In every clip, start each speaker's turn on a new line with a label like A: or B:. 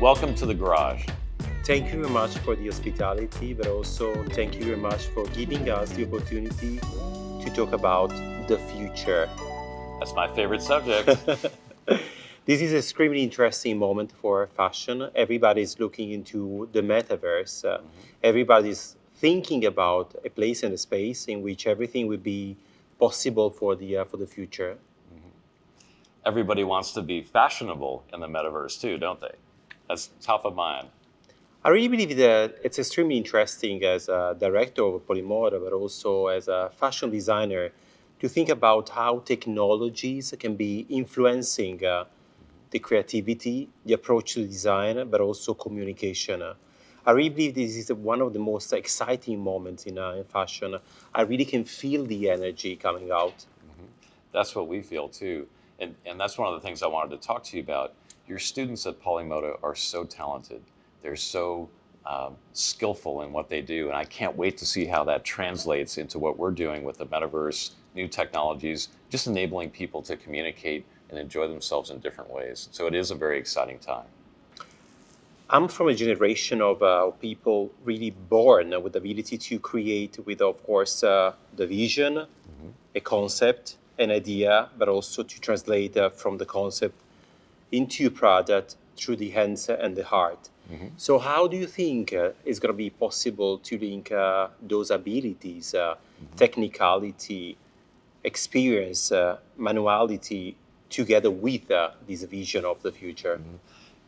A: Welcome to the garage.
B: Thank you very much for the hospitality, but also thank you very much for giving us the opportunity to talk about the future.
A: That's my favorite subject.
B: This is an extremely interesting moment for fashion. Everybody's looking into the metaverse. Everybody's thinking about a place and a space in which everything will be possible for the future.
A: Everybody wants to be fashionable in the metaverse too, don't they? That's top of mind.
B: I really believe that it's extremely interesting as a director of Polimoda, but also as a fashion designer, to think about how technologies can be influencing the creativity, the approach to design, but also communication. I really believe this is one of the most exciting moments in fashion. I really can feel the energy coming out.
A: That's what we feel too. And that's one of the things I wanted to talk to you about. Your students at Polimoda are so talented. They're so skillful in what they do. And I can't wait to see how that translates into what we're doing with the metaverse, new technologies, just enabling people to communicate and enjoy themselves in different ways. So it is a very exciting time.
B: I'm from a generation of people really born with the ability to create with, of course, the vision, a concept, an idea, but also to translate from the concept into a product through the hands and the heart. So how do you think it's going to be possible to link those abilities, technicality, experience, manuality, together with this vision of the future?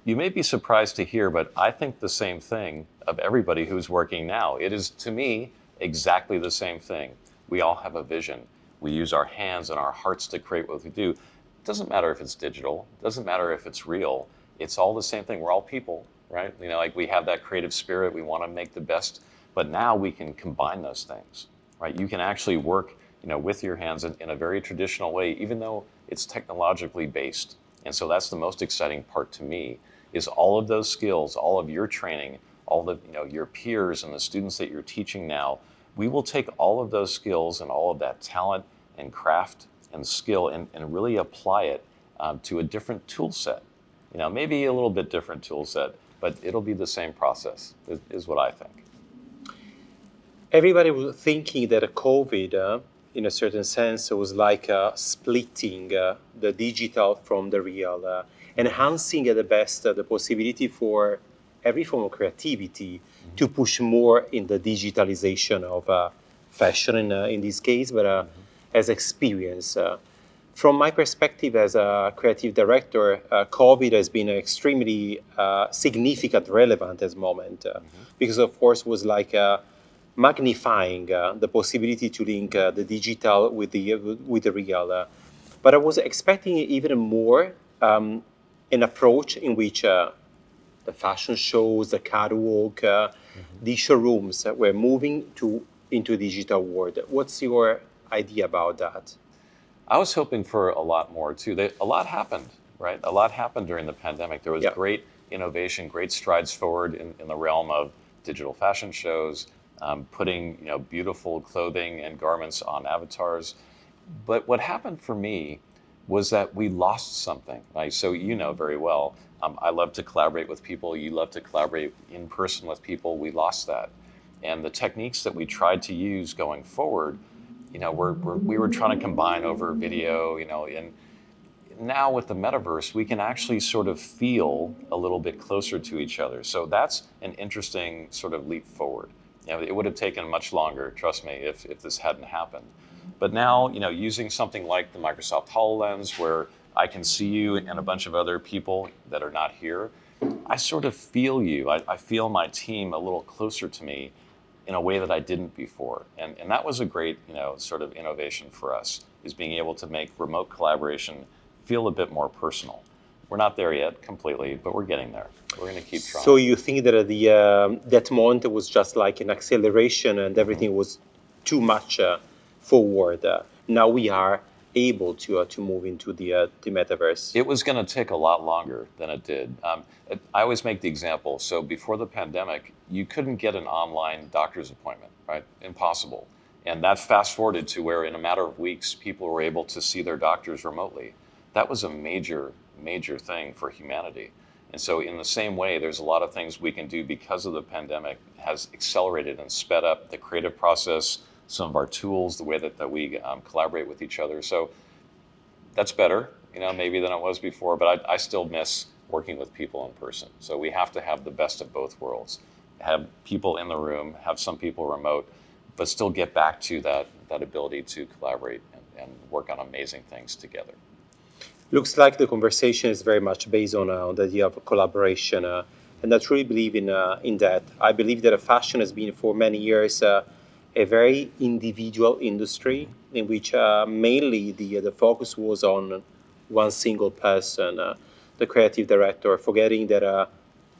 A: You may be surprised to hear, but I think the same thing of everybody who's working now. It is, to me, exactly the same thing. We all have a vision. We use our hands and our hearts to create what we do. It doesn't matter if it's digital. It doesn't matter if it's real. It's all the same thing. We're all people, right? You know, like we have that creative spirit. We want to make the best. But now we can combine those things, right? You can actually work, with your hands in a very traditional way, even though it's technologically based. And so that's the most exciting part to me, is all of those skills, all of your training, all of your peers and the students that you're teaching now. We will take all of those skills and all of that talent and craft and skill and really apply it to a different tool set. Maybe a little bit different tool set, but it'll be the same process, is what I think.
B: Everybody was thinking that COVID, in a certain sense, was like splitting the digital from the real, enhancing at the best the possibility for every form of creativity to push more in the digitalization of fashion in this case, but as experience. From my perspective as a creative director, COVID has been extremely significant, relevant as moment, because of course was like magnifying the possibility to link the digital with the real. But I was expecting even more an approach in which the fashion shows, the catwalk, the showrooms were moving into a digital world. What's your idea about that?
A: I was hoping for a lot more too. A lot happened, right? A lot happened during the pandemic. There was great innovation, great strides forward in the realm of digital fashion shows, putting beautiful clothing and garments on avatars. But what happened for me was that we lost something. Right? So very well, I love to collaborate with people. You love to collaborate in person with people. We lost that. And the techniques that we tried to use going forward, we were trying to combine over video, and now with the metaverse, we can actually sort of feel a little bit closer to each other. So that's an interesting sort of leap forward. It would have taken much longer, trust me, if this hadn't happened. But now, using something like the Microsoft HoloLens, where I can see you and a bunch of other people that are not here, I sort of feel you. I feel my team a little closer to me in a way that I didn't before. And that was a great, sort of innovation for us, is being able to make remote collaboration feel a bit more personal. We're not there yet completely, but we're getting there. We're going to keep trying.
B: So you think that that moment was just like an acceleration and everything was too much forward. Now we are able to move into the metaverse.
A: It was going to take a lot longer than it did. I always make the example. So before the pandemic, you couldn't get an online doctor's appointment, right? Impossible. And that fast forwarded to where in a matter of weeks, people were able to see their doctors remotely. That was a major, major thing for humanity. And so in the same way, there's a lot of things we can do because of the pandemic has accelerated and sped up the creative process, some of our tools, the way that we collaborate with each other. So that's better, maybe than it was before, but I still miss working with people in person. So we have to have the best of both worlds. Have people in the room, have some people remote, but still get back to that ability to collaborate and work on amazing things together.
B: Looks like the conversation is very much based on the idea of collaboration, and I truly believe in that. I believe that fashion has been for many years a very individual industry in which mainly the focus was on one single person, the creative director, forgetting that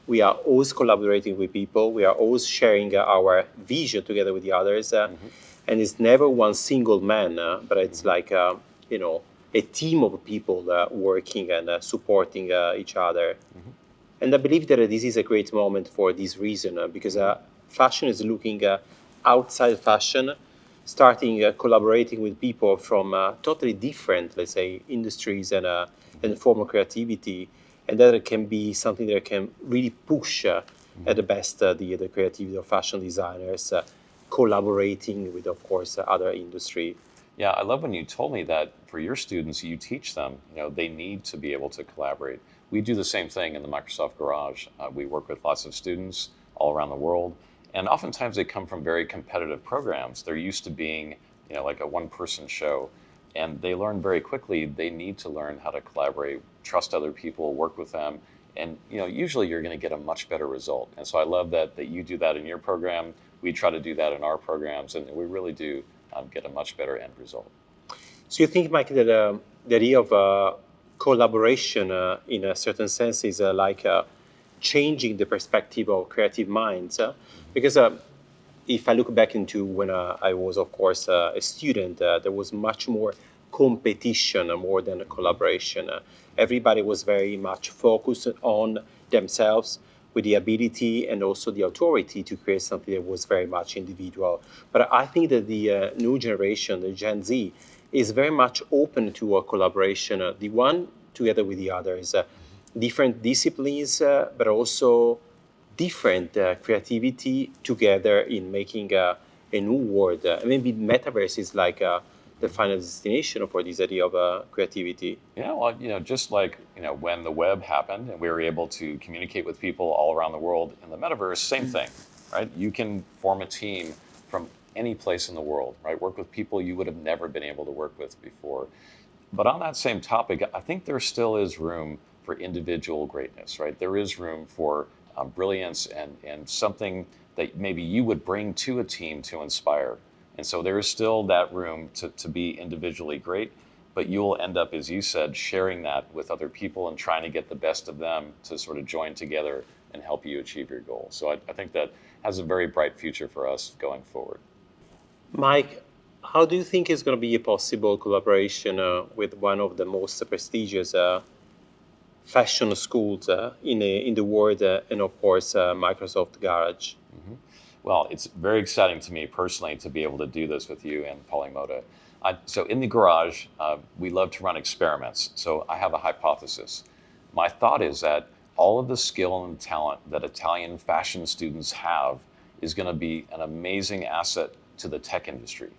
B: we are always collaborating with people, we are always sharing our vision together with the others, and it's never one single man, but it's like a team of people working and supporting each other. And I believe that this is a great moment for this reason, because fashion is looking outside fashion, starting collaborating with people from totally different, let's say, industries and form of creativity, and that can be something that can really push at the best the creativity of fashion designers, collaborating with, of course, other industry.
A: Yeah, I love when you told me that for your students, you teach them, they need to be able to collaborate. We do the same thing in the Microsoft Garage. We work with lots of students all around the world, and oftentimes they come from very competitive programs. They're used to being, like a one-person show, and they learn very quickly they need to learn how to collaborate, trust other people, work with them, and usually you're going to get a much better result. And so I love that you do that in your program. We try to do that in our programs, and we really do get a much better end result.
B: So you think, Mike, that the idea of collaboration in a certain sense is like changing the perspective of creative minds? Because if I look back into when I was, of course, a student, there was much more competition more than a collaboration. Everybody was very much focused on themselves, with the ability and also the authority to create something that was very much individual. But I think that the new generation, the Gen Z, is very much open to a collaboration, the one together with the others, different disciplines, but also different creativity together in making a new world. Maybe metaverse is like the final destination for this idea of creativity.
A: Yeah, well, just like, when the web happened and we were able to communicate with people all around the world in the metaverse, same thing, right? You can form a team from any place in the world, right? Work with people you would have never been able to work with before. But on that same topic, I think there still is room for individual greatness, right? There is room for brilliance and something that maybe you would bring to a team to inspire. And so there is still that room to be individually great, but you'll end up, as you said, sharing that with other people and trying to get the best of them to sort of join together and help you achieve your goal. So I think that has a very bright future for us going forward.
B: Mike, how do you think is going to be a possible collaboration with one of the most prestigious fashion schools in the world, and of course Microsoft Garage?
A: Well, it's very exciting to me personally to be able to do this with you and Polimoda. So in the garage, we love to run experiments. So I have a hypothesis. My thought is that all of the skill and talent that Italian fashion students have is going to be an amazing asset to the tech industry.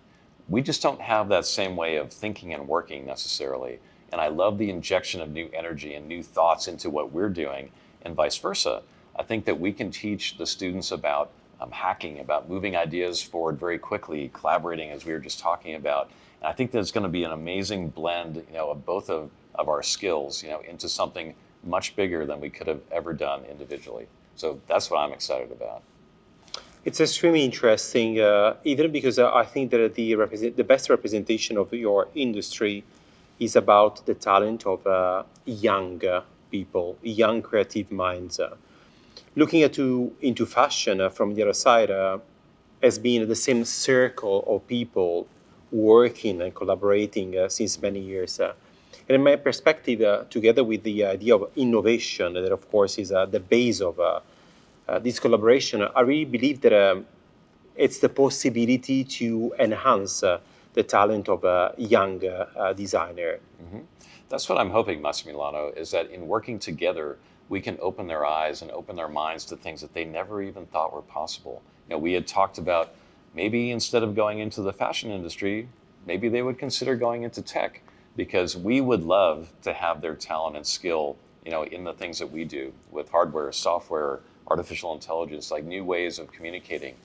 A: We just don't have that same way of thinking and working necessarily. And I love the injection of new energy and new thoughts into what we're doing, and vice versa. I think that we can teach the students about hacking, about moving ideas forward very quickly, collaborating, as we were just talking about. And I think there's going to be an amazing blend, of both of our skills, into something much bigger than we could have ever done individually. So that's what I'm excited about.
B: It's extremely interesting, even because I think that the best representation of your industry is about the talent of young people, young creative minds. Looking into fashion from the other side has been the same circle of people working and collaborating since many years. And in my perspective, together with the idea of innovation, that of course is the base of this collaboration, I really believe that it's the possibility to enhance the talent of a young designer.
A: That's what I'm hoping, Massimiliano, is that in working together, we can open their eyes and open their minds to things that they never even thought were possible. We had talked about maybe instead of going into the fashion industry, maybe they would consider going into tech, because we would love to have their talent and skill, in the things that we do with hardware, software, artificial intelligence, like new ways of communicating.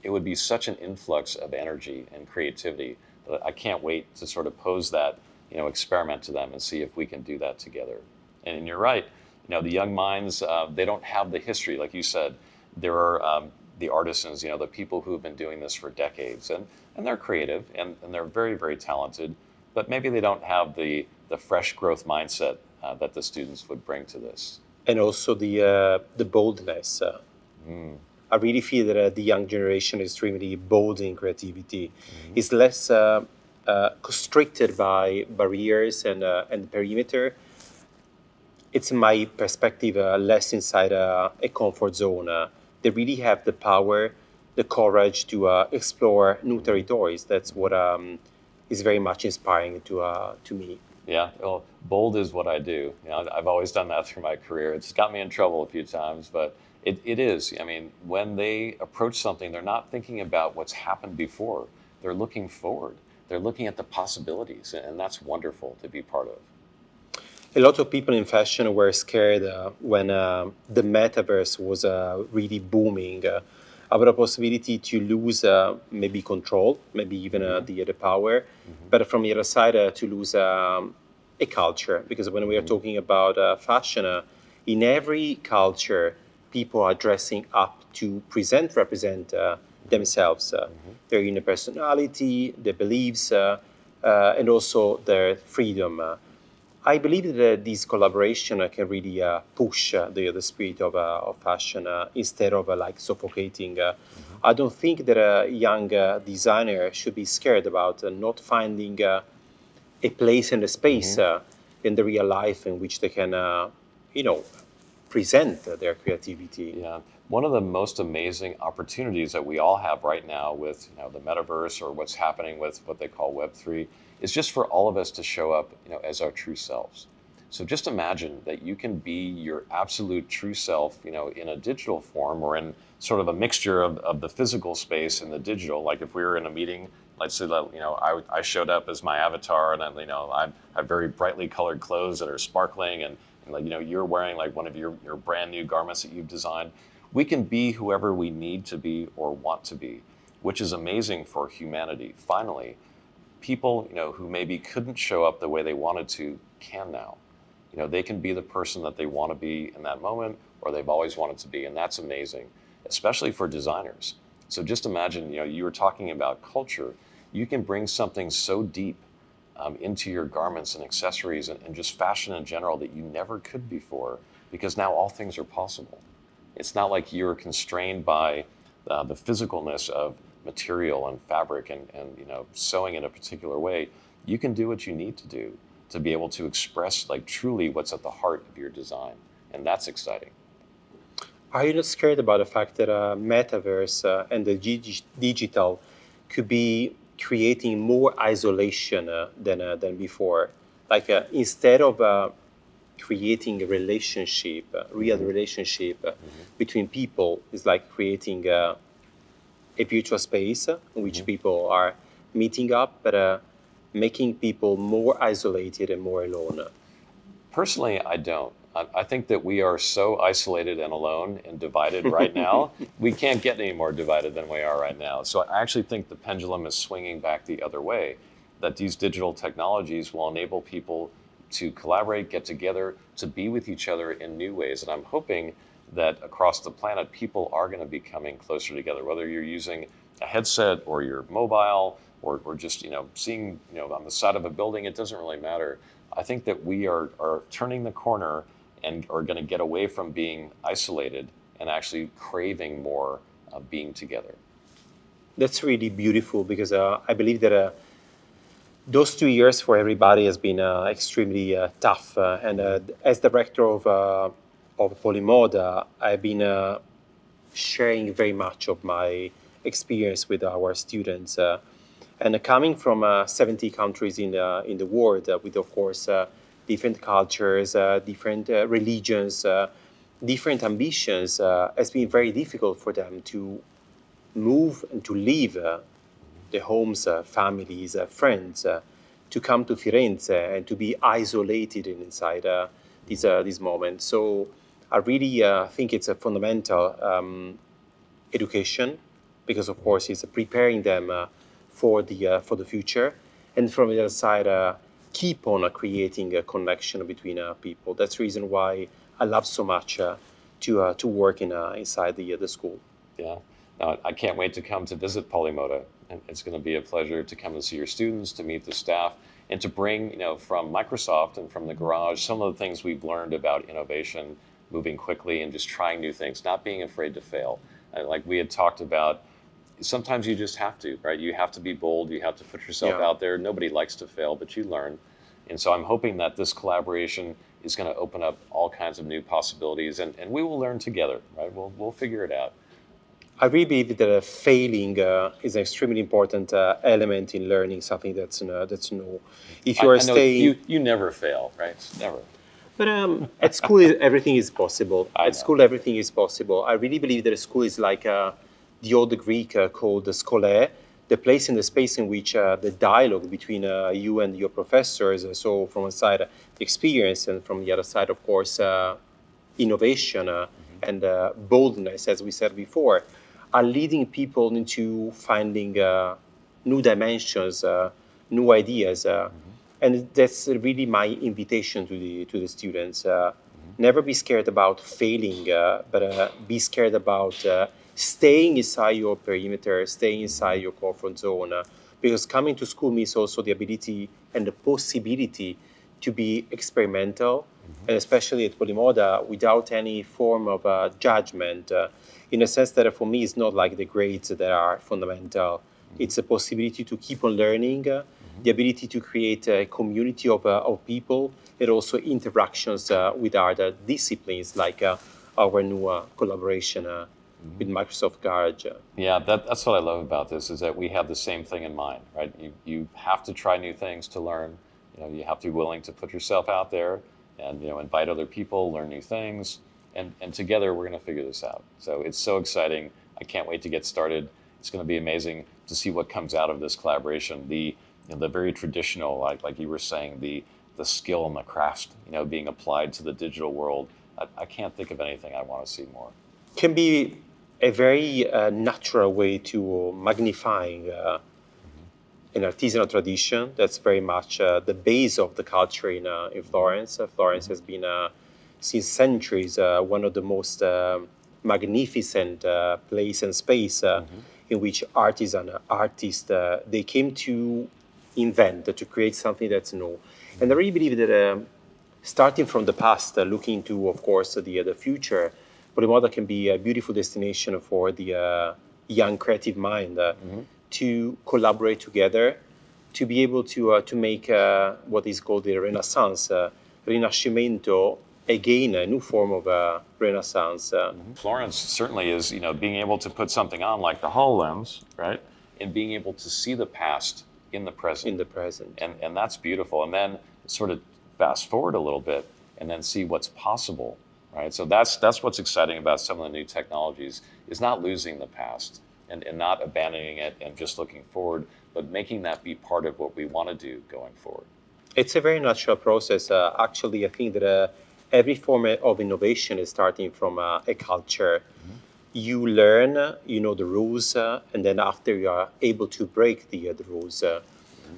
A: It would be such an influx of energy and creativity that I can't wait to sort of pose that, experiment to them and see if we can do that together. And you're right, the young minds, they don't have the history, like you said. There are the artisans, the people who have been doing this for decades, and they're creative and they're very, very talented, but maybe they don't have the fresh growth mindset that the students would bring to this.
B: And also the boldness. I really feel that the young generation is extremely bold in creativity. It's less constricted by barriers and perimeter. It's, in my perspective, less inside a comfort zone. They really have the power, the courage to explore new territories. That's what is very much inspiring to me.
A: Yeah, well, bold is what I do. I've always done that through my career. It's got me in trouble a few times, but it is. I mean, when they approach something, they're not thinking about what's happened before. They're looking forward. They're looking at the possibilities, and that's wonderful to be part of.
B: A lot of people in fashion were scared when the metaverse was really booming about a possibility to lose maybe control, maybe even the power, but from the other side to lose a culture. Because when we are talking about fashion, in every culture, people are dressing up to represent themselves, their inner personality, their beliefs, and also their freedom. I believe that this collaboration can really push the spirit of fashion instead of like suffocating. I don't think that a young designer should be scared about not finding a place and a space in the real life in which they can, present their creativity.
A: Yeah, one of the most amazing opportunities that we all have right now with the metaverse, or what's happening with what they call Web3, is just for all of us to show up as our true selves. So just imagine that you can be your absolute true self, in a digital form, or in sort of a mixture of the physical space and the digital. Like if we were in a meeting, let's say that I showed up as my avatar, and I have very brightly colored clothes that are sparkling, and like you're wearing like one of your brand new garments that you've designed. We can be whoever we need to be or want to be, which is amazing for humanity. Finally, people who maybe couldn't show up the way they wanted to can now. They can be the person that they want to be in that moment, or they've always wanted to be, and that's amazing, especially for designers. So just imagine, you were talking about culture. You can bring something so deep into your garments and accessories and just fashion in general that you never could before, because now all things are possible. It's not like you're constrained by the physicalness of material and fabric and sewing in a particular way. You can do what you need to do to be able to express like truly what's at the heart of your design, and that's exciting.
B: Are you not scared about the fact that metaverse and the digital could be creating more isolation than before? Like instead of creating a relationship, real relationship between people, is like creating a virtual space in which people are meeting up, but making people more isolated and more alone.
A: Personally, I don't. I think that we are so isolated and alone and divided right now. We can't get any more divided than we are right now. So I actually think the pendulum is swinging back the other way, that these digital technologies will enable people to collaborate, get together, to be with each other in new ways. And I'm hoping that across the planet, people are going to be coming closer together, whether you're using a headset or your mobile, or just seeing on the side of a building. It doesn't really matter. I think that we are turning the corner and are going to get away from being isolated and actually craving more of being together.
B: That's really beautiful, because I believe that those 2 years for everybody has been extremely tough. And as director of Polimoda, I've been sharing very much of my experience with our students. And coming from 70 countries in the world, with, of course, different cultures, different religions, different ambitions, it's been very difficult for them to move and to leave their homes, families, friends, to come to Firenze and to be isolated inside this moment. So I really think it's a fundamental education, because of course it's preparing them for the future, and from the other side, keep on creating a connection between people. That's the reason why I love so much to work inside the school.
A: Yeah. Now, I can't wait to come to visit Polimoda. And it's going to be a pleasure to come and see your students, to meet the staff, and to bring, from Microsoft and from the garage, some of the things we've learned about innovation, moving quickly and just trying new things, not being afraid to fail. And like we had talked about, sometimes you just have to, right? You have to be bold. You have to put yourself out there. Nobody likes to fail, but you learn. And so I'm hoping that this collaboration is going to open up all kinds of new possibilities, and we will learn together, right? We'll figure it out.
B: I really believe that failing is an extremely important element in learning something that's new. If you are
A: I know
B: staying,
A: you never fail, right? Never.
B: but at school everything is possible. At school everything is possible. I really believe that a school is like the old Greek called the schole, the place and the space in which the dialogue between you and your professors. So from one side, the experience, and from the other side, of course, innovation and boldness, as we said before, are leading people into finding new dimensions, new ideas, and that's really my invitation to the students. Never be scared about failing, but be scared about staying inside your perimeter, staying inside your comfort zone, because coming to school means also the ability and the possibility to be experimental, and especially at Polimoda, without any form of judgment, in a sense that for me it's not like the grades that are fundamental. It's a possibility to keep on learning, the ability to create a community of people, and also interactions with other disciplines, like our new collaboration with Microsoft Garage.
A: Yeah, that's what I love about this, is that we have the same thing in mind, right? You have to try new things to learn. You have to be willing to put yourself out there and invite other people, learn new things, and together we're going to figure this out. So it's so exciting. I can't wait to get started. It's going to be amazing to see what comes out of this collaboration. The very traditional, like you were saying, the skill and the craft, being applied to the digital world. I can't think of anything I want to see more.
B: Can be a very natural way to magnifying an artisanal tradition that's very much the base of the culture in Florence. Florence has been, since centuries, one of the most magnificent place and space in which artists, they came to invent, to create something that's new. And I really believe that starting from the past, looking to, of course, the future, Polimoda can be a beautiful destination for the young creative mind to collaborate together, to be able to make what is called the Renaissance, Rinascimento, again, a new form of Renaissance.
A: Florence certainly is, being able to put something on like the HoloLens, right? And being able to see the past in the present.
B: In the present.
A: And that's beautiful. And then sort of fast forward a little bit and then see what's possible, right? So that's what's exciting about some of the new technologies, is not losing the past and not abandoning it and just looking forward, but making that be part of what we want to do going forward.
B: It's a very natural process. Actually, I think that every form of innovation is starting from a culture. You learn, you know the rules, and then after you are able to break the rules.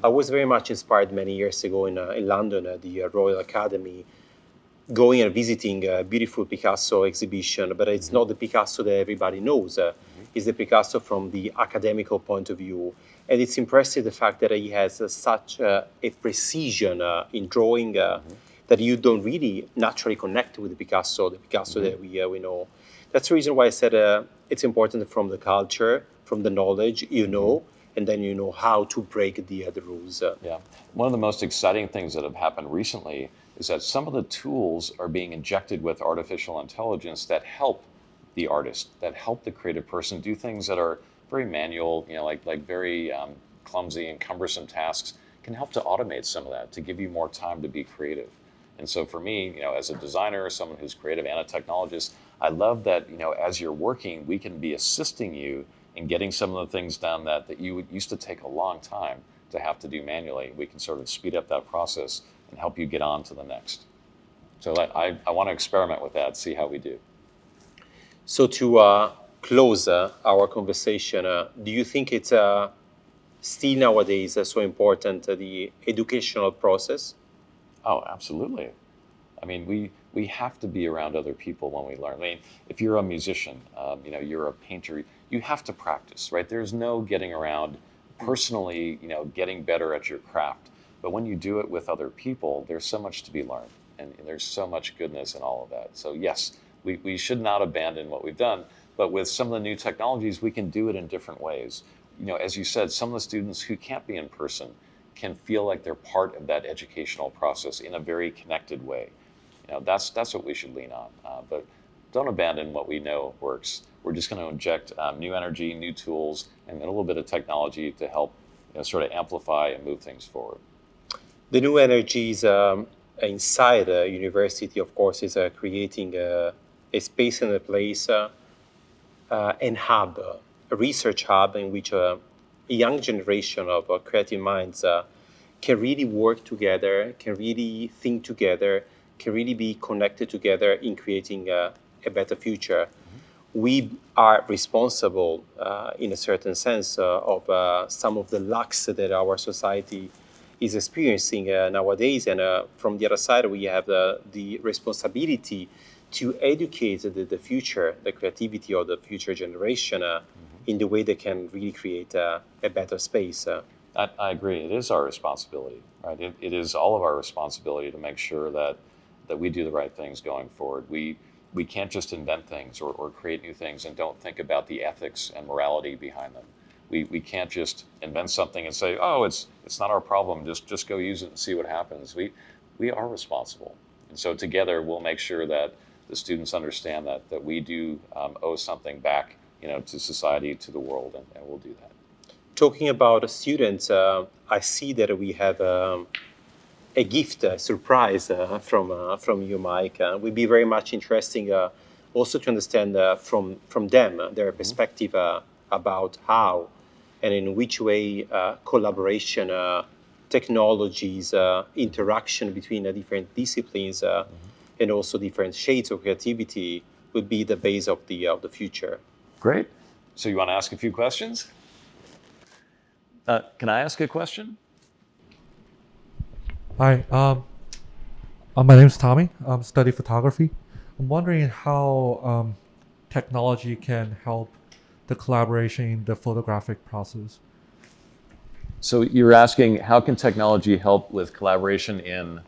B: I was very much inspired many years ago in London at the Royal Academy, going and visiting a beautiful Picasso exhibition, but it's not the Picasso that everybody knows. It's the Picasso from the academical point of view. And it's impressive the fact that he has such a precision in drawing that you don't really naturally connect with the Picasso that we know. That's the reason why I said it's important from the culture, from the knowledge, and then you know how to break the rules.
A: Yeah. One of the most exciting things that have happened recently is that some of the tools are being injected with artificial intelligence that help the artist, that help the creative person do things that are very manual, like very clumsy and cumbersome tasks, can help to automate some of that, to give you more time to be creative. And so for me, as a designer, someone who's creative and a technologist, I love that, as you're working, we can be assisting you in getting some of the things done that you used to take a long time to have to do manually. We can sort of speed up that process and help you get on to the next. So I want to experiment with that, see how we do.
B: So to close our conversation, do you think it's still nowadays so important, the educational process?
A: Oh, absolutely. I mean, we have to be around other people when we learn. I mean, if you're a musician, you're a painter, you have to practice, right? There's no getting around personally, getting better at your craft. But when you do it with other people, there's so much to be learned, and there's so much goodness in all of that. So yes, we should not abandon what we've done, but with some of the new technologies, we can do it in different ways. As you said, some of the students who can't be in person can feel like they're part of that educational process in a very connected way. That's what we should lean on. But don't abandon what we know works. We're just going to inject new energy, new tools, and a little bit of technology to help sort of amplify and move things forward.
B: The new energies inside the university, of course, is creating a space and a place and hub, a research hub in which a young generation of creative minds can really work together, can really think together, can really be connected together in creating a better future. Mm-hmm. We are responsible, in a certain sense, of some of the lacks that our society is experiencing nowadays. And from the other side, we have the responsibility to educate the future, the creativity of the future generation in the way they can really create a better space.
A: I agree. It is our responsibility, right? It is all of our responsibility to make sure that we do the right things going forward. We can't just invent things or create new things and don't think about the ethics and morality behind them. We can't just invent something and say, oh, it's not our problem. Just go use it and see what happens. We are responsible. And so together we'll make sure that the students understand that we do owe something back, to society, to the world, and we'll do that.
B: Talking about students, I see that we have a gift, a surprise from you, Mike. Would be very much interesting also to understand from them their perspective about how and in which way collaboration, technologies, interaction between different disciplines, and also different shades of creativity would be the base of the future.
A: Great. So you want to ask a few questions? Can I ask a question?
C: Hi, my name's Tommy. I study photography. I'm wondering how technology can help the collaboration in the photographic process.
A: So you're asking, how can technology help with collaboration in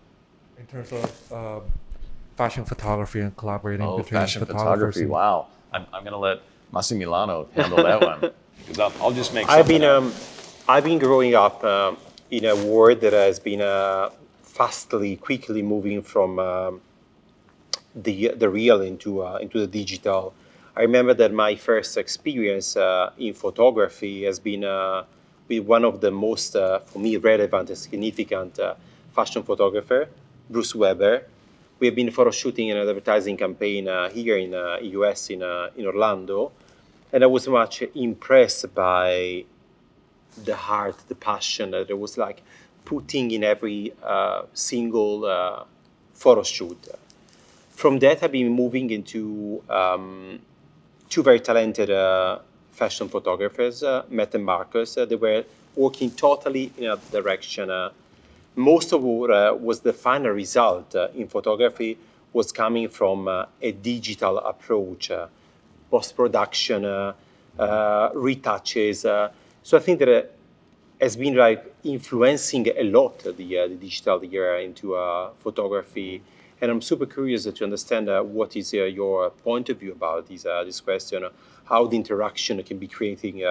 C: terms of fashion photography and collaborating between
A: fashion
C: photographers?
A: photography. Wow. I'm going to let Massimiliano handle that one. Because I'll just make something
B: I've been growing up in a world that has been quickly moving from the real into the digital. I remember that my first experience in photography has been with one of the most, for me, relevant and significant fashion photographer, Bruce Weber. We have been photo shooting an advertising campaign here in US in Orlando, and I was much impressed by the heart, the passion that it was like putting in every single photo shoot. From that, I've been moving into two very talented fashion photographers, Matt and Marcus. They were working totally in a direction. Most of what was the final result in photography was coming from a digital approach, post-production, retouches. So I think that it has been like influencing a lot the digital era into photography. And I'm super curious to understand what is your point of view about this question, how the interaction can be creating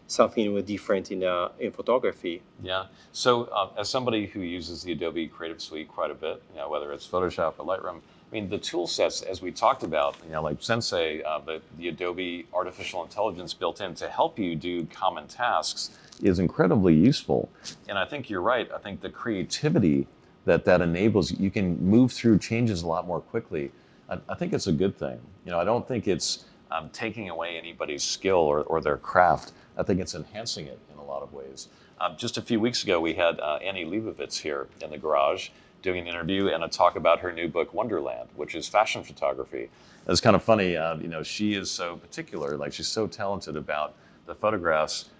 B: something different in photography.
A: Yeah. So as somebody who uses the Adobe Creative Suite quite a bit, whether it's Photoshop or Lightroom, I mean, the tool sets, as we talked about, like Sensei, the Adobe artificial intelligence built in to help you do common tasks is incredibly useful. And I think you're right. I think the creativity that enables you can move through changes a lot more quickly. I think it's a good thing. I don't think it's taking away anybody's skill or their craft. I think it's enhancing it in a lot of ways. Just a few weeks ago, we had Annie Leibovitz here in the garage doing an interview and a talk about her new book, Wonderland, which is fashion photography. It's kind of funny, she is so particular, like she's so talented about the photographs.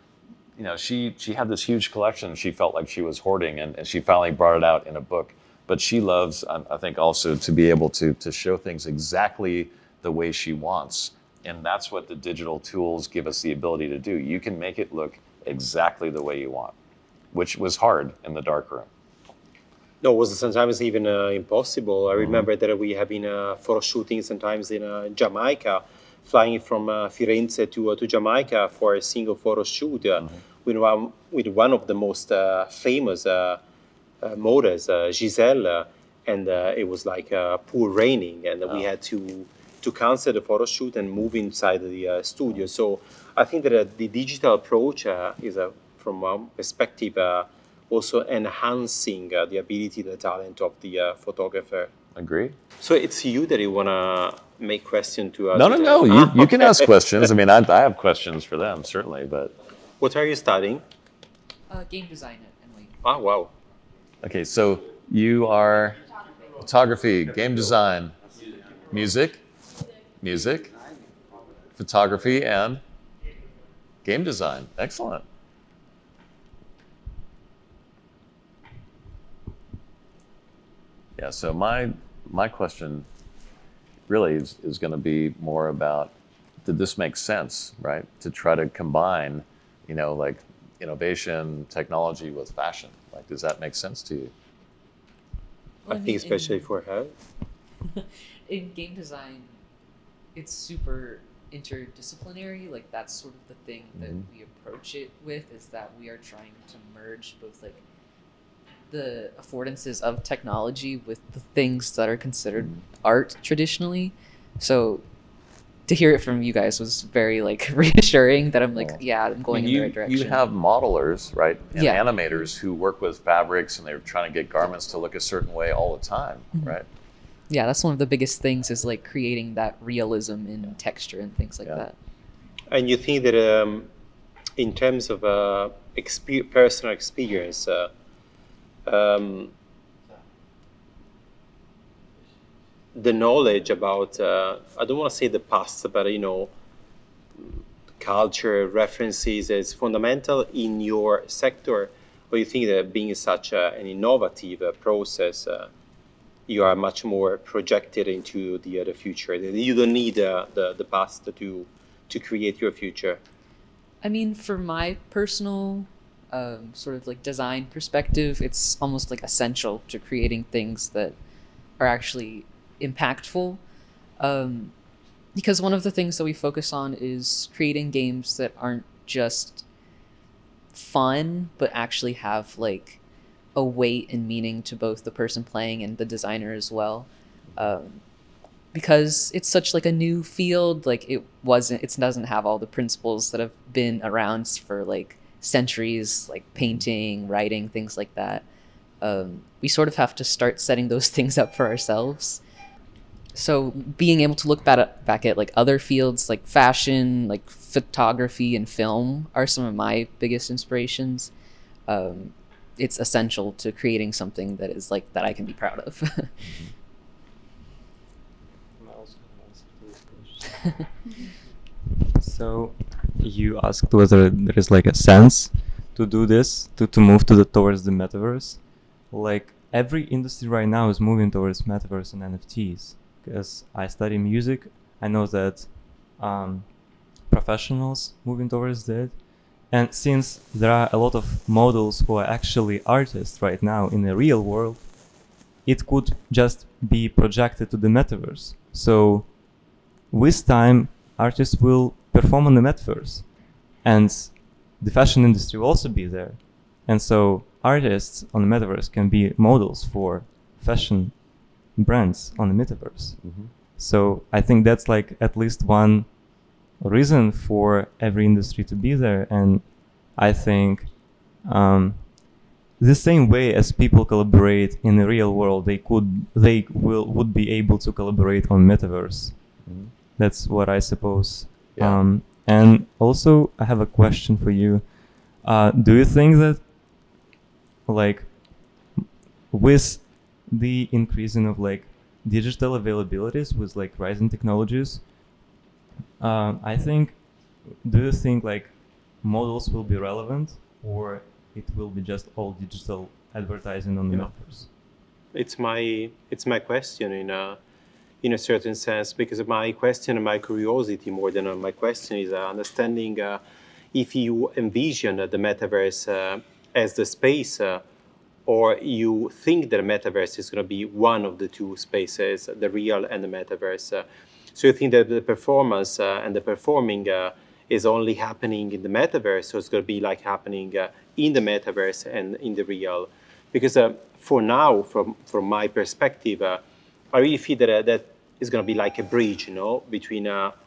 A: She had this huge collection she felt like she was hoarding, and she finally brought it out in a book. But she loves, I think, also to be able to show things exactly the way she wants. And that's what the digital tools give us the ability to do. You can make it look exactly the way you want, which was hard in the darkroom.
B: No, it was sometimes even impossible. I remember that we have been photo shooting sometimes in Jamaica, flying from Firenze to Jamaica for a single photo shoot with one of the most famous models, Giselle, and it was like poor raining, and we had to cancel the photo shoot and move inside the studio. So I think that the digital approach is, from one perspective, also enhancing the ability, the talent of the photographer.
A: Agree.
B: So it's you that you want to make question to us?
A: No. You can ask questions. I mean, I have questions for them, certainly, but...
B: What are you studying?
D: Game design at NYU.
B: Ah, wow.
A: Okay, so you are photography, game design, music, photography, and game design. Excellent. Yeah, so my question really is going to be more about, did this make sense, right? To try to combine, like innovation, technology with fashion. Like, does that make sense to you?
B: I think especially for her.
D: In game design, it's super interdisciplinary. Like, that's sort of the thing that we approach it with, is that we are trying to merge both like the affordances of technology with the things that are considered art traditionally. So to hear it from you guys was very like reassuring that I'm like, yeah, I'm going in the right direction.
A: You have modelers, right? And
D: Yeah.
A: animators who work with fabrics, and they're trying to get garments to look a certain way all the time, right?
D: Yeah, that's one of the biggest things, is like creating that realism in texture and things like that.
B: And you think that in terms of personal experience, the knowledge about, I don't want to say the past, but culture, references is fundamental in your sector, or you think that being such an innovative process, you are much more projected into the future? You don't need the past to create your future.
D: I mean, for my personal sort of like design perspective, it's almost like essential to creating things that are actually impactful. Because one of the things that we focus on is creating games that aren't just fun, but actually have like a weight and meaning to both the person playing and the designer as well. Because it's such like a new field, like it doesn't have all the principles that have been around for like centuries, like painting, writing, things like that. We sort of have to start setting those things up for ourselves. So being able to look back at like other fields like fashion, like photography and film are some of my biggest inspirations. It's essential to creating something that is like that I can be proud of.
E: So you asked whether there is like a sense to do this, to move towards the metaverse. Like every industry right now is moving towards metaverse and NFTs. Because I study music, I know that professionals moving towards that. And since there are a lot of models who are actually artists right now in the real world, it could just be projected to the metaverse. So with time, artists will perform on the metaverse, and the fashion industry will also be there. And so artists on the metaverse can be models for fashion brands on the metaverse. So I think that's like at least one reason for every industry to be there. And I think the same way as people collaborate in the real world, would be able to collaborate on metaverse. That's what I suppose.
A: Yeah.
E: And also, I have a question for you. Do you think that, like, with the increasing of like digital availabilities, with like rising technologies, I think, do you think like models will be relevant, or it will be just all digital advertising on the metaverse?
B: It's my question in a certain sense, because my question and my curiosity more than my question is understanding if you envision the metaverse as the space, or you think that the metaverse is going to be one of the two spaces, the real and the metaverse. So you think that the performance and the performing is only happening in the metaverse, so it's going to be like happening in the metaverse and in the real? Because for now, from my perspective, I really feel that that is going to be like a bridge, between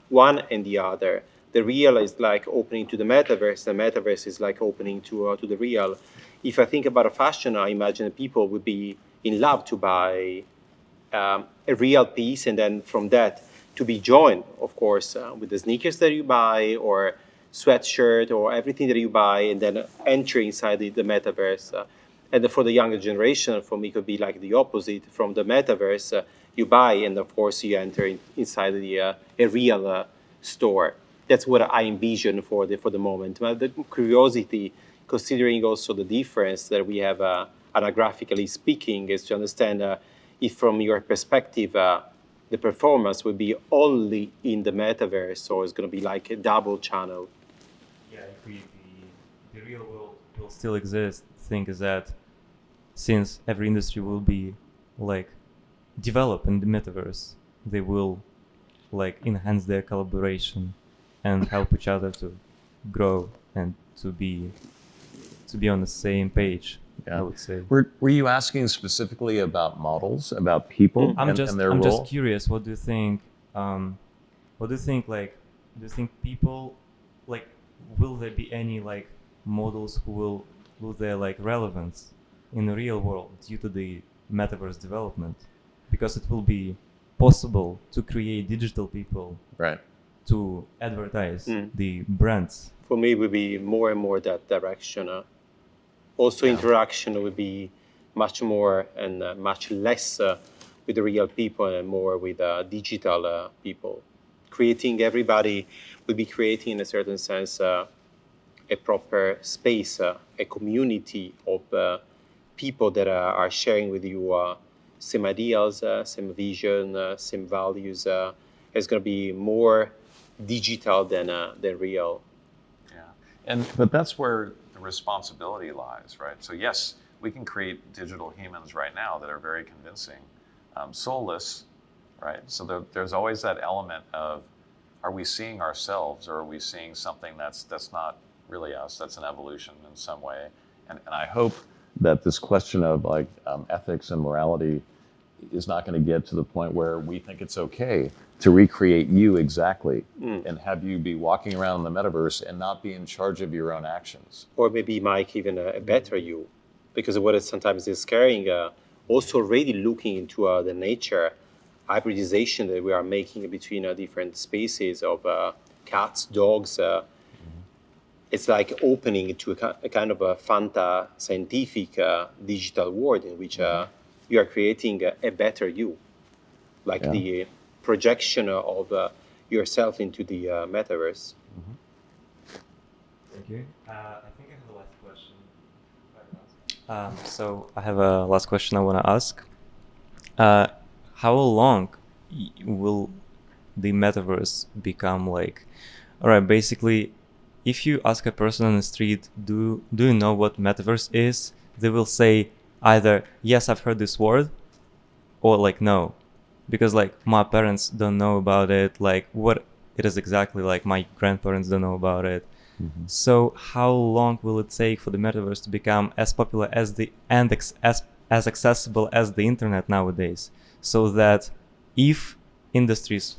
B: one and the other. The real is like opening to the metaverse. The metaverse is like opening to the real. If I think about a fashion, I imagine people would be in love to buy a real piece, and then from that to be joined, of course, with the sneakers that you buy, or sweatshirt, or everything that you buy, and then enter inside the metaverse. And for the younger generation, for me, it could be like the opposite. From the metaverse, you buy, and of course, you enter inside a real store. That's what I envision for the moment. But the curiosity, considering also the difference that we have, anagraphically speaking, is to understand if, from your perspective, the performance will be only in the metaverse, or it's going to be like a double channel.
E: Yeah, if the real world will still exist, thing is that since every industry will be like develop in the metaverse, they will like enhance their collaboration and help each other to grow and to be on the same page.
A: Yeah.
E: I would say.
A: Were you asking specifically about models, about people and their
E: I'm
A: role?
E: just curious. What do you think? What do you think? Like, do you think people, like, will there be any like models who will lose their like relevance in the real world due to the metaverse development? Because it will be possible to create digital people,
A: Right.
E: to advertise the brands.
B: For me, it would be more and more that direction. Also, interaction would be much more and much less with the real people, and more with digital people. Everybody would be creating, in a certain sense, a proper space, a community of people that are sharing with you same ideals, same vision, same values. It's going to be more digital than real.
A: Yeah, but that's where the responsibility lies, right? So yes, we can create digital humans right now that are very convincing, soulless, right? So there's always that element of, are we seeing ourselves, or are we seeing something that's not really us? That's an evolution in some way, and I hope that this question of like ethics and morality is not going to get to the point where we think it's okay to recreate you exactly and have you be walking around in the metaverse and not be in charge of your own actions.
B: Or maybe, Mike, even a better you. Because what it sometimes is scaring, also really looking into the nature hybridization that we are making between different species of cats, dogs. It's like opening to a kind of a scientific digital world in which you are creating a better you, like the projection of yourself into the metaverse.
E: Thank you. I think I have the last question. So I have a last question I want to ask. How long will the metaverse become like? All right, basically, if you ask a person on the street, do you know what metaverse is? They will say either yes, I've heard this word, or like no, because like my parents don't know about it. Like what it is exactly, like my grandparents don't know about it. Mm-hmm. So how long will it take for the metaverse to become as popular as as accessible as the internet nowadays? So that if industries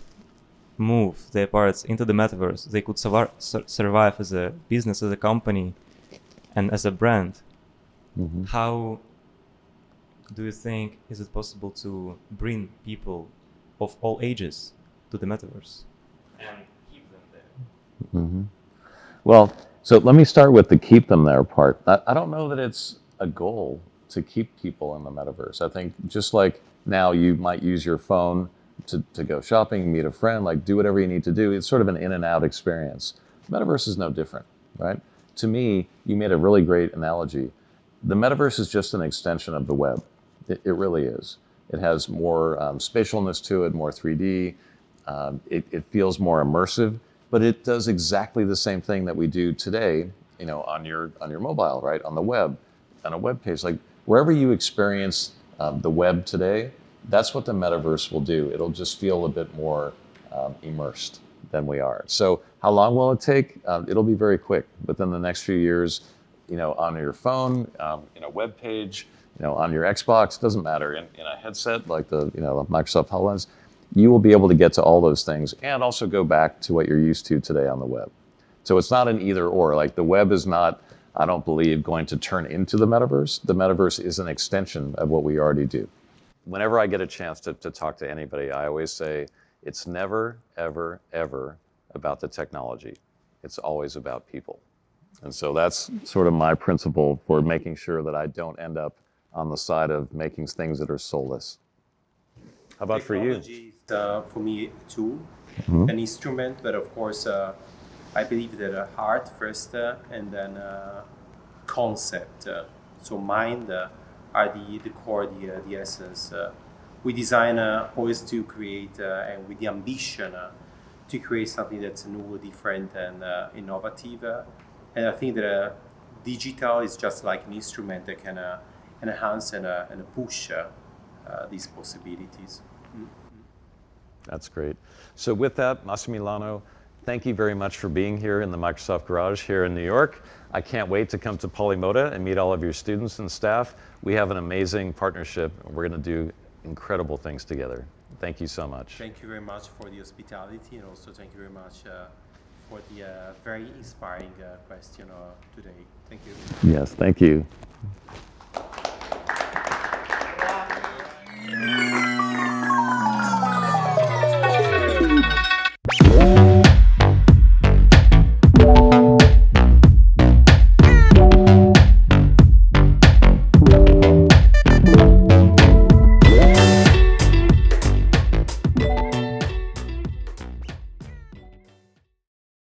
E: move their parts into the metaverse, they could survive as a business, as a company, and as a brand. How do you think is it possible to bring people of all ages to the metaverse and keep them there?
A: Well, so let me start with the keep them there part. I don't know that it's a goal to keep people in the metaverse. I think just like now you might use your phone to go shopping, meet a friend, like do whatever you need to do. It's sort of an in and out experience. Metaverse is no different, right? To me, you made a really great analogy. The metaverse is just an extension of the web. It really is. It has more spatialness to it, more 3D. It feels more immersive, but it does exactly the same thing that we do today, on your mobile, right, on the web, on a web page. Like wherever you experience the web today, that's what the metaverse will do. It'll just feel a bit more immersed than we are. So how long will it take? It'll be very quick. Within the next few years, on your phone, in a web page, on your Xbox, doesn't matter, in a headset like the Microsoft HoloLens, you will be able to get to all those things and also go back to what you're used to today on the web. So it's not an either or. Like the web is not, I don't believe, going to turn into the metaverse. The metaverse is an extension of what we already do. Whenever I get a chance to talk to anybody, I always say it's never, ever, ever about the technology. It's always about people. And so that's sort of my principle for making sure that I don't end up on the side of making things that are soulless. How about for you?
B: Technology is, for me, a tool, an instrument, but of course, I believe that heart first and then concept. So mind are the core, the essence. We design always to create, and with the ambition to create something that's new, different, and innovative. And I think that digital is just like an instrument that can enhance and push these possibilities.
A: That's great. So with that, Massimiliano, thank you very much for being here in the Microsoft Garage here in New York. I can't wait to come to Polimoda and meet all of your students and staff. We have an amazing partnership, and we're going to do incredible things together. Thank you so much.
B: Thank you very much for the hospitality, and also thank you very much for the very inspiring question today. Thank you.
A: Yes, thank you.